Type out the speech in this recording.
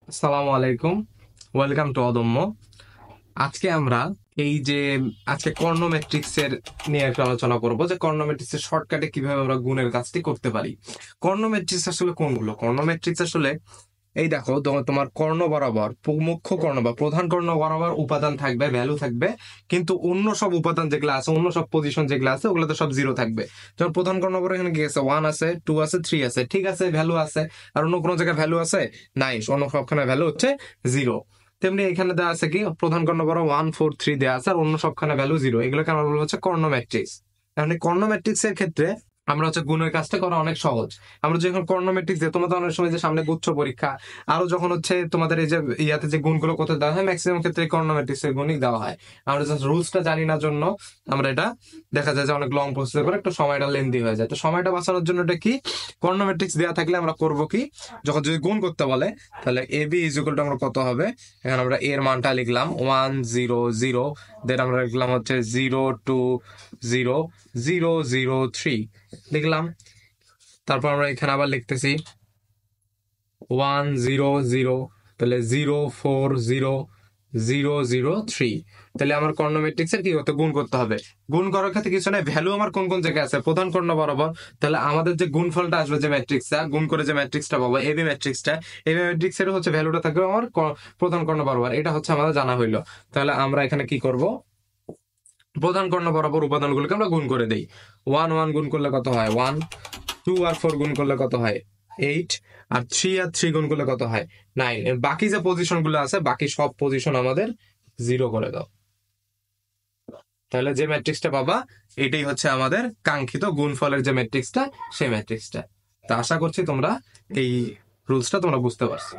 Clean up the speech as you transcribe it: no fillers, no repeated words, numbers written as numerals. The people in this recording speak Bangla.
আসসালামু আলাইকুম। ওয়েলকাম টু অদম্য। আজকে আমরা এই যে আজকে কর্নোমেট্রিক্স এর নিয়ে একটু আলোচনা করব যে কর্নোমেট্রিক্স এর শর্টকাটে কিভাবে আমরা গুণের কাজটি করতে পারি। কর্নোমেট্রিক্স আসলে কোনগুলো? কর্নোমেট্রিক্স আসলে এই দেখো তোমার কর্ণ বরাবর মুখ্য কর্ণ বা প্রধান কর্ণ বরাবর উপাদান থাকবে, ভ্যালু থাকবে, কিন্তু অন্য সব উপাদান যেগুলো আছে, অন্য সব পজিশন যেগুলো আছে, ওগুলো তো সব জিরো থাকবে। যেমন প্রধান কর্ণ বরাবর এখানে কি আছে? 1 আছে, 2 আছে, 3 আছে, ঠিক আছে, ভ্যালু আছে। আর অন্য কোনো জায়গায় ভ্যালু আছে? নাই, অন্য সবখানে ভ্যালু হচ্ছে জিরো। তেমনি এখানে দেওয়া আছে কি, প্রধান কর্ণ বরাবর 1 4 3 দেওয়া আছে, আর অন্য সবখানে ভ্যালু জিরো। এগুলোকে আমরা বলবো হচ্ছে কর্ণ ম্যাট্রিক্স। এখন এই কর্ণ ম্যাট্রিক্স এর ক্ষেত্রে আমরা হচ্ছে গুণের কাজটা করা অনেক সহজ। আমরা যখন কর্নোমেট্রিক্স দিয়ে, তোমাদের অনেক সময় যে সামনে গুচ্ছ পরীক্ষা, আরো যখন হচ্ছে তোমাদের এই যে ইয়াতে যে গুণগুলো কোথায় দেওয়া হয়, ম্যাক্সিমাম ক্ষেত্রে কর্নোমেট্রিক্স এর গুণই দেওয়া হয়। আমরা জাস্ট রুলসটা জানি না জন্য আমরা এটা দেখা যায় যে অনেক লং প্রসেস করে একটু সময়টা লেন্দি হয়ে যায়। তো সময়টা বাঁচানোর জন্য এটা কি, কর্নোমেট্রিক্স দেওয়া থাকলে আমরা করব কি, যখন যদি গুণ করতে বলে তাহলে A B is equal to আমরা কত হবে, এখানে আমরা এর মানটা লিখলাম 1 0 0, দেন আমরা লিখলাম হচ্ছে 0 2 0 0 0 3 লিখলাম। তারপর আমরা এখানে আবার লিখতেছি 1 0 0, তাহলে 0 4 0 0 0 3। তাহলে আমার কর্ণ এর কি করতে, গুণ করতে হবে। গুণ করার ক্ষেত্রে কিছু নাই, ভ্যালু আমার কোন কোন জায়গায় আছে, প্রধান কর্ণ বরাবর। তাহলে আমাদের যে গুণফলটা আসবে, যে ম্যাট্রিক্সটা গুণ করে যে ম্যাট্রিক্সটা পাবো, এবি ম্যাট্রিক্সটা, এবি ম্যাট্রিক্সের হচ্ছে ভ্যালুটা থাকবে আমার প্রধান কর্ণ বরাবর। এটা হচ্ছে আমাদের জানা হইলো। তাহলে আমরা এখানে কি করব, প্রধান কর্ণ বরাবর উপাদানগুলোকে আমরা গুণ করে দেই। 1 1 গুণ করলে কত হয় 1, 2 আর 4 গুণ করলে কত হয় 8, আর 3 আর 3 গুণ করলে কত হয় 9। বাকি যে পজিশন গুলো আছে, বাকি সব পজিশন আমাদের জিরো করে দাও। তাহলে যে ম্যাট্রিক্সটা পাবা, এটাই হচ্ছে আমাদের কাঙ্ক্ষিত গুণফলের যে ম্যাট্রিক্সটা, সেই ম্যাট্রিক্সটা। তা আশা করছি তোমরা এই রুলসটা তোমরা বুঝতে পারছো।